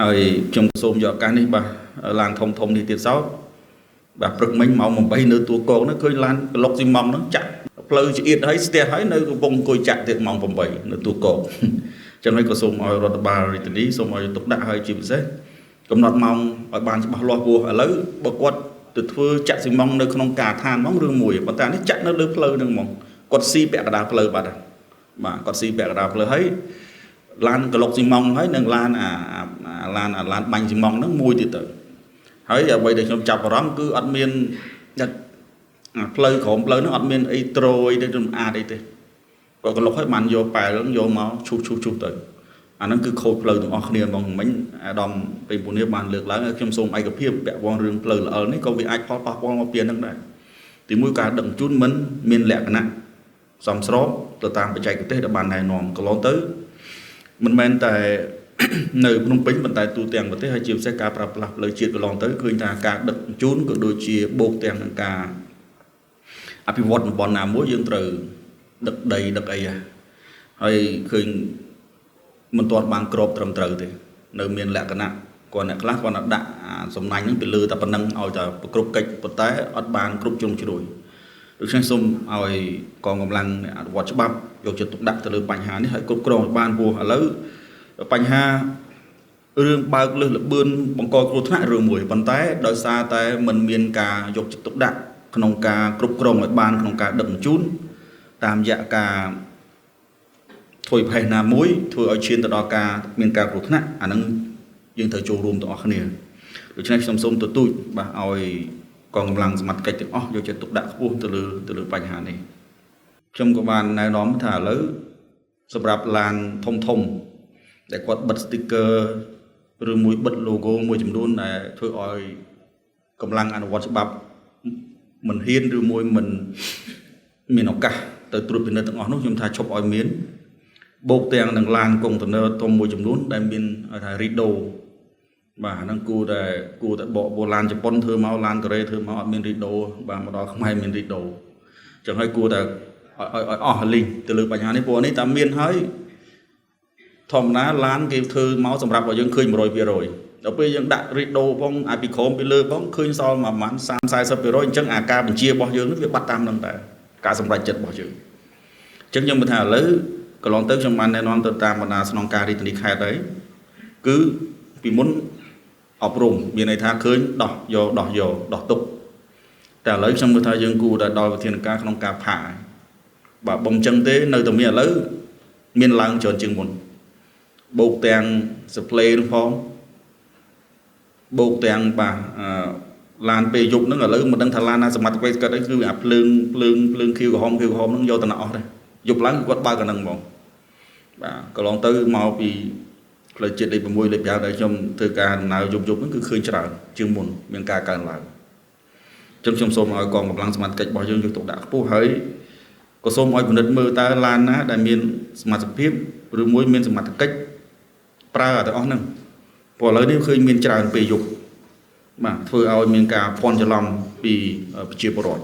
ហើយខ្ញុំសូមយកឱកាសនេះបាទឡើងធំនេះទៀតសោតបាទព្រឹកមិញម៉ោង8នៅទូកកនោះឃើញឡានក្លុកស៊ីម៉ង់នោះចាក់ផ្លូវឆ្អៀតហើយស្ទះហើយនៅកំពុងអង្គុយចាក់ទៀតម៉ោង8នៅទូកកចឹងហើយក៏សូមឲ្យរដ្ឋបាលរាជធានីសូមឲ្យទុកដាក់ឲ្យជាពិសេសកំណត់ម៉ោងឲ្យបានច្បាស់លាស់ព្រោះឥឡូវបើគាត់ទៅធ្វើចាក់ស៊ីម៉ង់នៅក្នុងការដ្ឋានហ្មងរឿងមួយប៉ុន្តែនេះចាក់នៅលើផ្លូវហ្នឹងហ្មងគាត់ស៊ីពាក់កណ្ដាលផ្លូវបាត់បាទគាត់ស៊ីពាក់កណ្ដាលផ្លូវហើយឡានក្លុកស៊ីម៉ង់ហើយនឹងឡានឡានបាញ់ស៊ីម៉ង់ហ្នឹងមួយទៀតទៅហើយអ្វីដែលខ្ញុំចាប់អារម្មណ៍គឺអត់មានផ្លូវក្រោមផ្លូវហ្នឹងអត់មានអីត្រួយទៅរំអាតអីទេគាត់ក្លុកហើយបានយកប៉ែលហ្នឹងយកមកឈូសទៅអាហ្នឹងគឺខូចផ្លូវទាំងអស់គ្នាហ្មងមិញអាដាមពេញពូនេះបានលើកឡើងខ្ញុំសូមឯកភាពពាក់ព័ន្ធរឿងផ្លូវល្អិលនេះក៏វាអាចប៉ះពាល់មកពីហ្នឹងដែរទីមួយការដឹកជញ្ជូនមិនមានលក្ខណៈសមស្របទៅតាមបច្ចេកទេសដែលបានណែនាំកន្លងទៅមិនមែនតែនៅភ្នំពេញប៉ុន្តែទូទាំងប្រទេសហើយជាពិសេសការប្រើប្រាស់ផ្លូវជាតិកន្លងទៅឃើញថាការដឹកជញ្ជូនក៏ដូចជាបូកទាំងនឹងការអភិវឌ្ឍតំបន់ណាមួយយើងត្រូវដឹកដីដឹកអីហើយឃើញមិនទាន់បានក្របត្រឹមត្រូវទេនៅមានលក្ខណៈគាត់អ្នកខ្លះគាត់ដាក់សំណាញ់ហ្នឹងទៅលើតែប៉ុណ្្នឹងឲ្យតែប្រគ្រប់កិច្ចប៉ុន្តែអត់បានគ្រប់ជ្រុងជ្រោយដូច្នេះសូមឲ្យកងកម្លាំងអនុវត្តច្បាប់យកចិត្តទុកដាក់ទៅលើបញ្ហានេះឲ្យគ្រប់គ្រងឲ្យបានព្រោះឥឡូវបញ្ហារឿងបើកលើសល្បឿនបង្កគ្រោះថ្នាក់រឿងមួយប៉ុន្តែដោយសារតែมันមានការយកចិត្តទុកដាក់ក្នុងការគ្រប់គ្រងឲ្យបានក្នុងការដឹកជញ្ជូនតាមរយៈការធ្វើផេះណាមួយធ្វើឲ្យឈានទៅដល់ការមានការគ្រោះថ្នាក់អាហ្នឹងយើងត្រូវចូលរួមទាំងអស់គ្នាដូច្នេះខ្ញុំសូមទទូចបាទឲ្យកងកម្លាំងសមត្ថកិច្ចទាំងអស់យកចិត្តទុកដាក់ខ្ពស់ទៅលើបញ្ហានេះខ្ញុំក៏បានណែនាំថាឥឡូវសម្រាប់ឡានធំដែលគាត់បិទ sticker ឬមួយបិទ logo មួយចំនួនដែលធ្វើឲ្យកម្លាំងអនុវត្តច្បាប់មិនហ៊ានឬមួយមិនមានឱកាសទៅត្រួតពិនិត្យទាំងអស់នោះខ្ញុំថាឈប់ឲ្យមានបូកទាំងនឹងឡានកុងតឺន័រធំមួយចំនួនដែលមានថា Rido បាទហ្នឹងគួរតែបកឡានជប៉ុនធ្វើមកឡានកូរ៉េធ្វើមកអត់មាន Rido បាទមកដល់ខ្មែរមាន Rido ចឹងហើយគួរតែឲ្យអស់លីងទៅលើបញ្ហានេះព្រោះនេះតែមានហើយធម្មតាឡានគេធ្វើមកសម្រាប់ឲ្យយើងឃើញ 100% ដល់ពេលយើងដាក់ Rido ផងអាពីក្រោមពីលើផងឃើញសល់ប្រហែល 30-40% អញ្ចឹងអាការបញ្ជារបស់យើងនេះវាបាត់តាមនឹងតែការសម្រេចចិត្តរបស់យើងអញ្ចឹងខ្ញុំមិនថាឥឡូវកន្លងទៅខ្ញុំបានណែនាំទៅតាមបណ្ដាស្នងការរាជធានីខេត្តហើយគឺពីមុនអប់រំមានន័យថាឃើញដោះទុកតែឥឡូវខ្ញុំគិតថាយើងគួរតែដល់វិធានការក្នុងការផាកបាទបំចឹងទេនៅតែមានឥឡូវមានឡើងច្រើនជាងមុនបូកទាំង display នោះផងបូកទាំងបាទឡានពេលយប់ហ្នឹងឥឡូវមិនដឹងថាឡានណាសមត្ថភាពគាត់អីគឺអាភ្លើងខៀវក្រហមហ្នឹងយកតំណអស់ដែរយប់ឡើងគាត់បើកអាហ្នឹងហ្មងបាទកន្លងទៅមកពីផ្លូវជាតិលេខ6លេខ5ដែលខ្ញុំធ្វើការដំណើរយប់ហ្នឹងគឺឃើញច្រើនជាងមុនមានការកើនឡើងអញ្ចឹងខ្ញុំសូមឲ្យកងកម្លាំងសមត្ថកិច្ចរបស់យើងយកទុកដាក់ខ្ពស់ហើយក៏សូមឲ្យពិនិត្យមើលតើឡានណាដែលមានសមត្ថភាពឬមួយមានសមត្ថកិច្ចប្រើទាំងអស់ហ្នឹងព្រោះឥឡូវនេះឃើញមានច្រើនពេលយប់បាទធ្វើឲ្យមានការភ័ន្តច្រឡំពីប្រជាពលរដ្ឋ